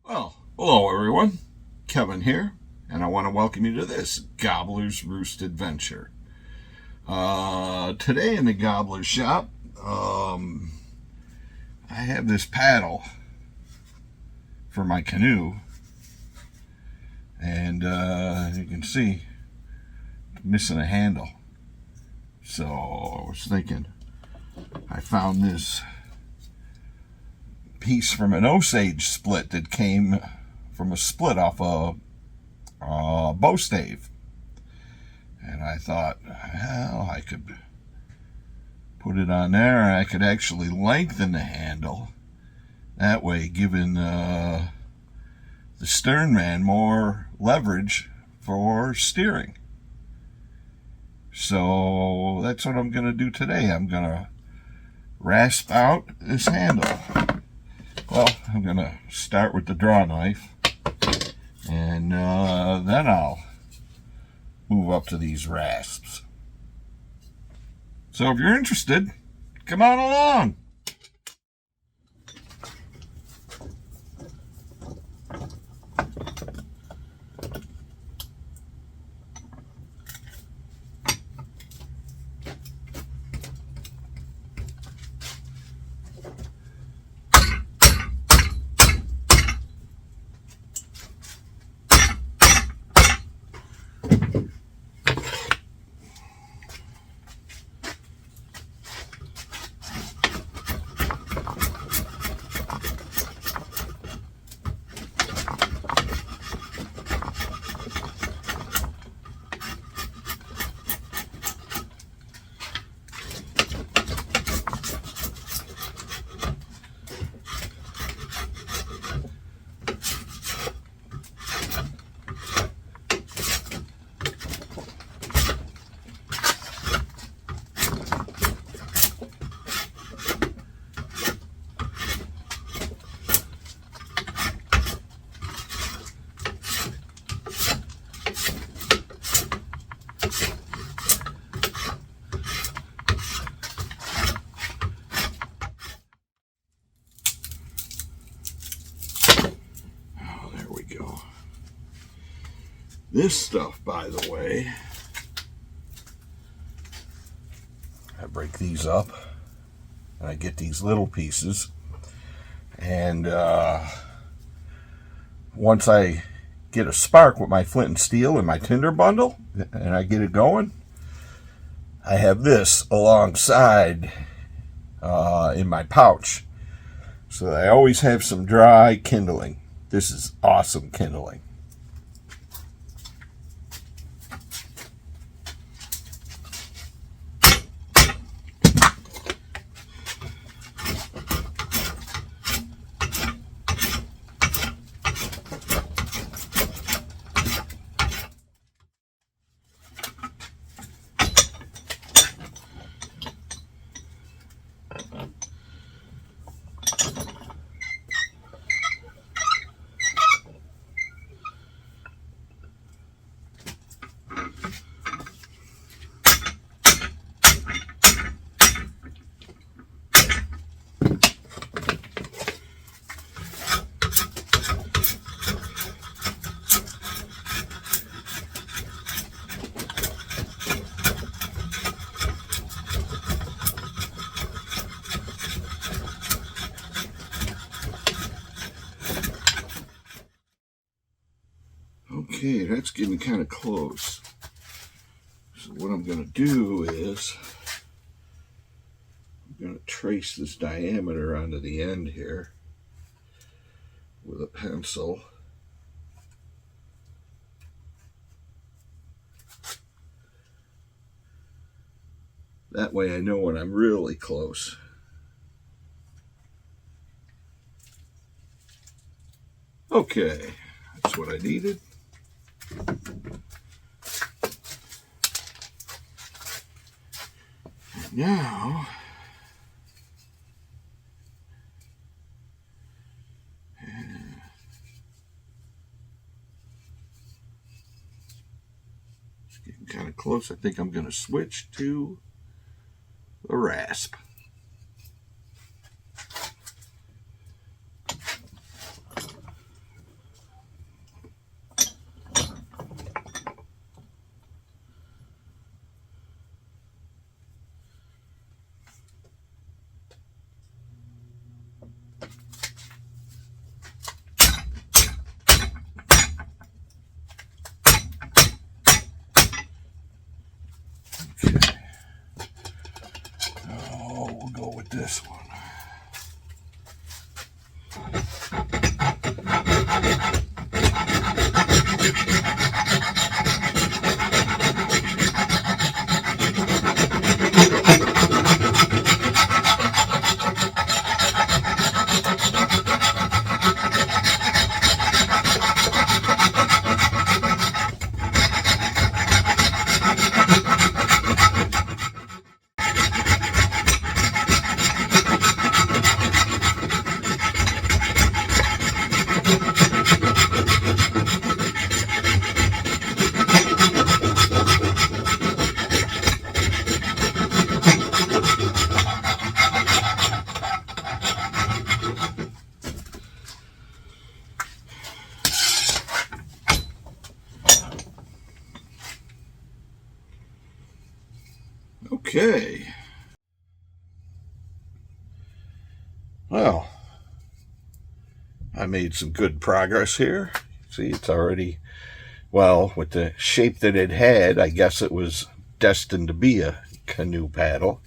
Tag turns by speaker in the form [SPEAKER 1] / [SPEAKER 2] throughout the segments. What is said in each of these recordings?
[SPEAKER 1] Well, hello everyone. Kevin here, and I want to welcome you to this Gobbler's Roost adventure. Today in the Gobbler's shop, I have this paddle for my canoe, and you can see missing a handle. So I was thinking, I found this piece from an osage split that came from a split off a bow stave, and I thought, well, I could put it on there and I could actually lengthen the handle, that way giving the stern man more leverage for steering. So that's what I'm going to do today. I'm going to rasp out this handle. Well, I'm going to start with the draw knife, and then I'll move up to these rasps. So if you're interested, come on along. This stuff, by the way, I break these up and I get these little pieces, and once I get a spark with my flint and steel and my tinder bundle and I get it going, I have this alongside in my pouch, so I always have some dry kindling. This is awesome kindling. Okay, that's getting kind of close. So what I'm going to do is I'm going to trace this diameter onto the end here with a pencil. That way I know when I'm really close. Okay, that's what I needed. Now, it's getting kind of close. I think I'm going to switch to the rasp. Okay. Well, I made some good progress here. See, it's already, well, with the shape that it had, I guess it was destined to be a canoe paddle.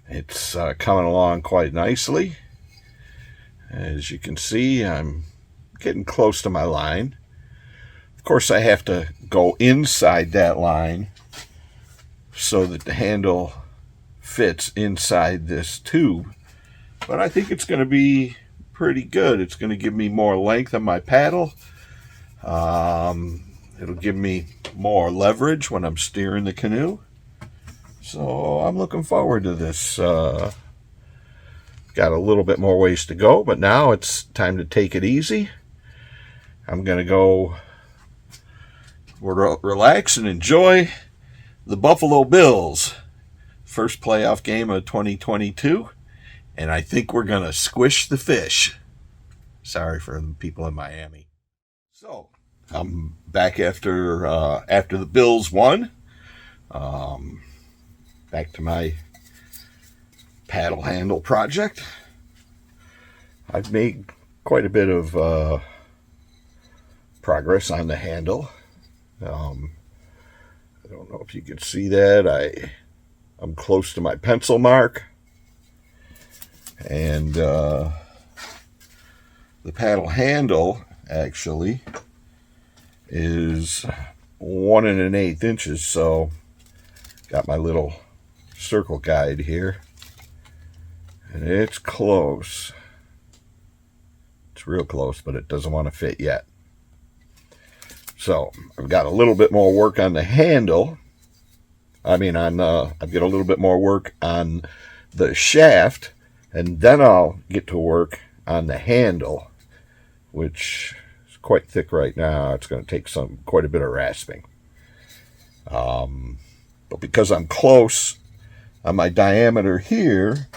[SPEAKER 1] It's coming along quite nicely. As you can see, I'm getting close to my line. Of course, I have to go inside that line so that the handle fits inside this tube. But I think it's going to be pretty good. It's going to give me more length on my paddle. It'll give me more leverage when I'm steering the canoe. So I'm looking forward to this. Got a little bit more ways to go, but now it's time to take it easy. I'm going to go relax and enjoy the Buffalo Bills. First playoff game of 2022. And I think we're going to squish the fish. Sorry for the people in Miami. So, I'm back after the Bills won. Back to my paddle handle project. I've made quite a bit of progress on the handle. I don't know if you can see that. I'm close to my pencil mark. And the paddle handle actually is 1 1/8 inches. So got my little circle guide here, and it's close. It's real close, but it doesn't want to fit yet. So I've got a little bit more work on the handle. I've got a little bit more work on the shaft. And then I'll get to work on the handle, which is quite thick right now. It's going to take quite a bit of rasping. But because I'm close on my diameter here,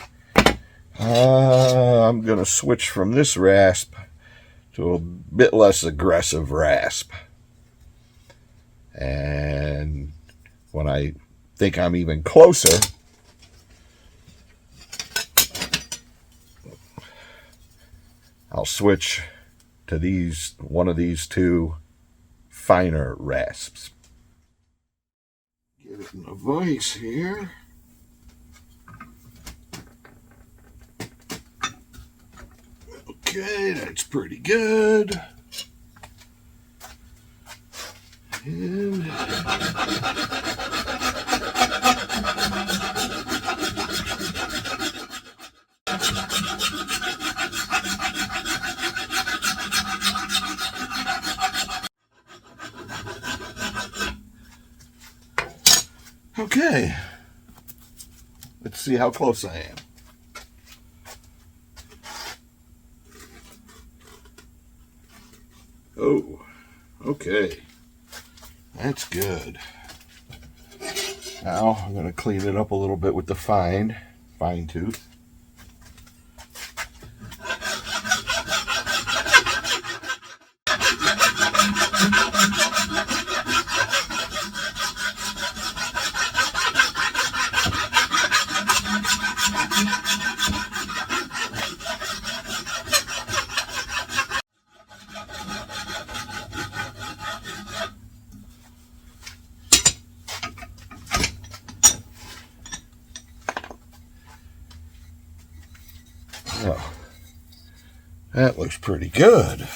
[SPEAKER 1] I'm going to switch from this rasp to a bit less aggressive rasp. And when I think I'm even closer, I'll switch to one of these two finer rasps. Get it in a vise here. Okay, that's pretty good. And okay, let's see how close I am. Oh, okay, that's good. Now I'm going to clean it up a little bit with the fine tooth. Oh, that looks pretty good.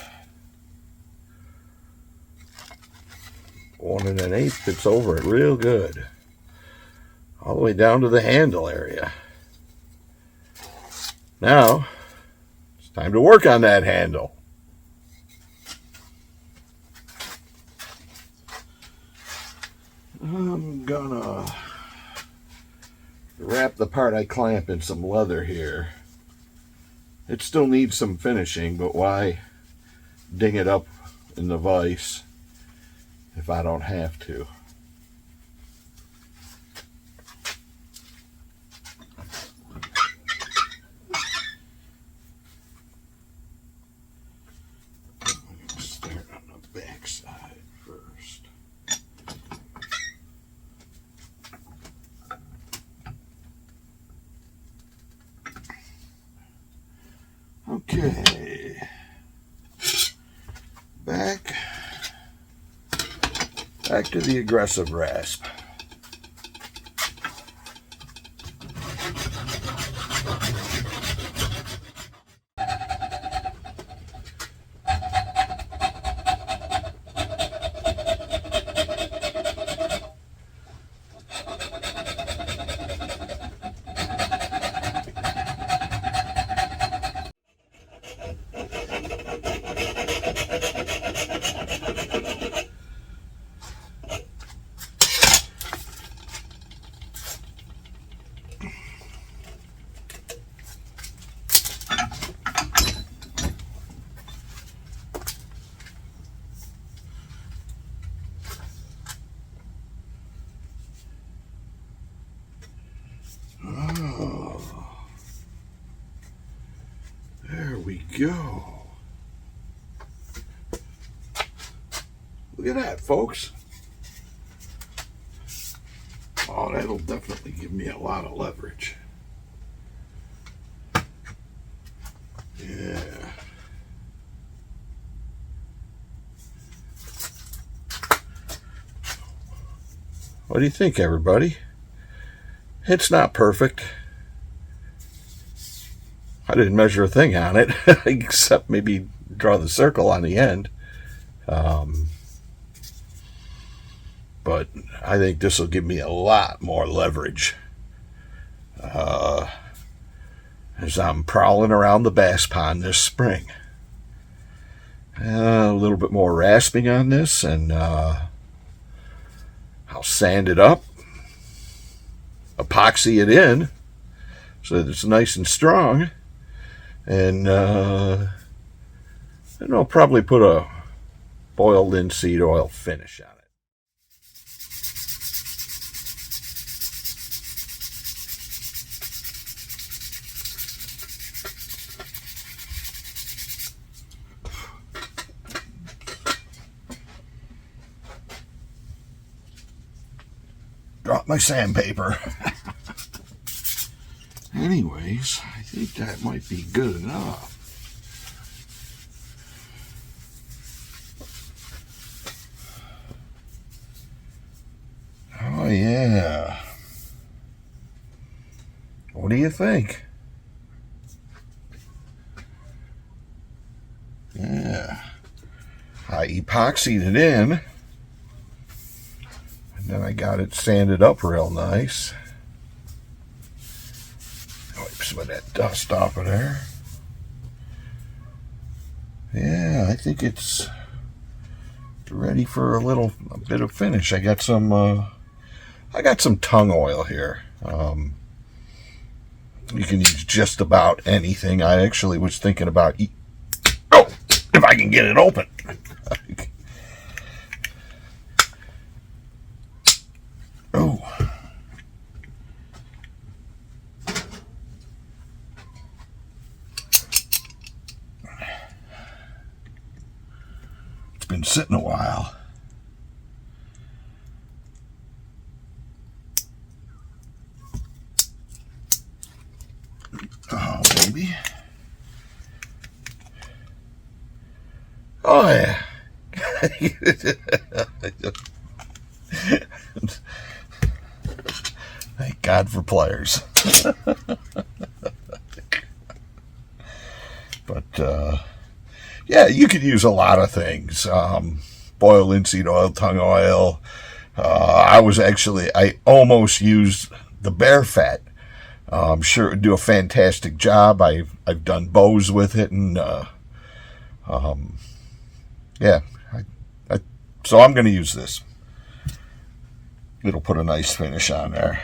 [SPEAKER 1] 1 1/8 fits over it real good. All the way down to the handle area. Now, it's time to work on that handle. I'm gonna wrap the part I clamp in some leather here. It still needs some finishing, but why ding it up in the vise if I don't have to. Start on the back side first. Okay. Back to the aggressive rasp. Oh, there we go. Look at that, folks. Oh, that'll definitely give me a lot of leverage. Yeah. What do you think, everybody? It's not perfect. I didn't measure a thing on it, except maybe draw the circle on the end. But I think this will give me a lot more leverage as I'm prowling around the bass pond this spring. A little bit more rasping on this, and I'll sand it up, epoxy it in so that it's nice and strong, and I'll probably put a boiled linseed oil finish on it. Drop my sandpaper. Anyways, I think that might be good enough. Oh yeah. What do you think? Yeah. I epoxied it in. And then I got it sanded up real nice. Wipe some of that dust off of there. Yeah, I think it's ready for a bit of finish. I got some tongue oil here. You can use just about anything. I actually was thinking about if I can get it open. Oh. It's been sitting a while. Oh, baby. Oh, yeah. Thank God for pliers. But, yeah, you could use a lot of things. Boiled linseed oil, tongue oil. I almost used the bear fat. I'm sure it would do a fantastic job. I've done bows with it, and yeah. So I'm going to use this. It'll put a nice finish on there.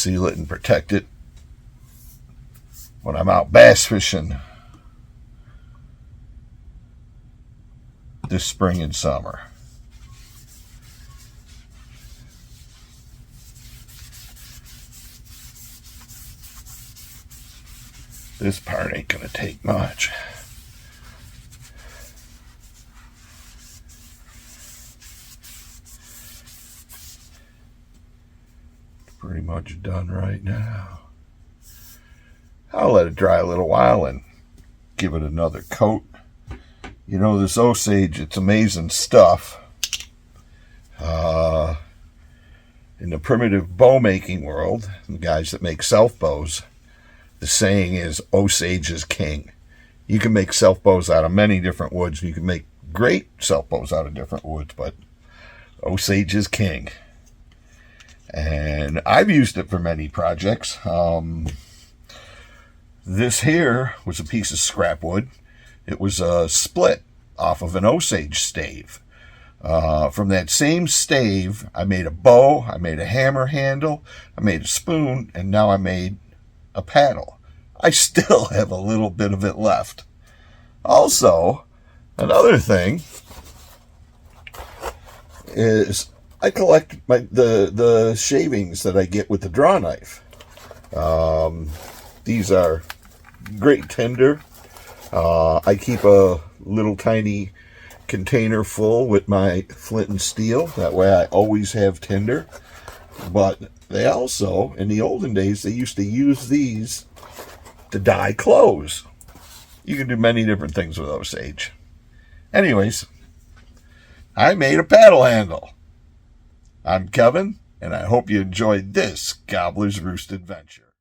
[SPEAKER 1] conceal it and protect it when I'm out bass fishing this spring and summer. This part ain't gonna take much. Pretty much done right now. I'll let it dry a little while and give it another coat. You know, this osage, it's amazing stuff. In the primitive bow making world, the guys that make self bows, the saying is osage is king. You can make self bows out of many different woods. You can make great self bows out of different woods, but osage is king. And I've used it for many projects. This here was a piece of scrap wood. It was a split off of an osage stave. From that same stave, I made a bow, I made a hammer handle, I made a spoon, and now I made a paddle. I still have a little bit of it left. Also, another thing is I collect the shavings that I get with the draw knife. These are great tinder. I keep a little tiny container full with my flint and steel. That way I always have tinder. But they also, in the olden days, they used to use these to dye clothes. You can do many different things with osage. Anyways, I made a paddle handle. I'm Kevin, and I hope you enjoyed this Gobbler's Roost adventure.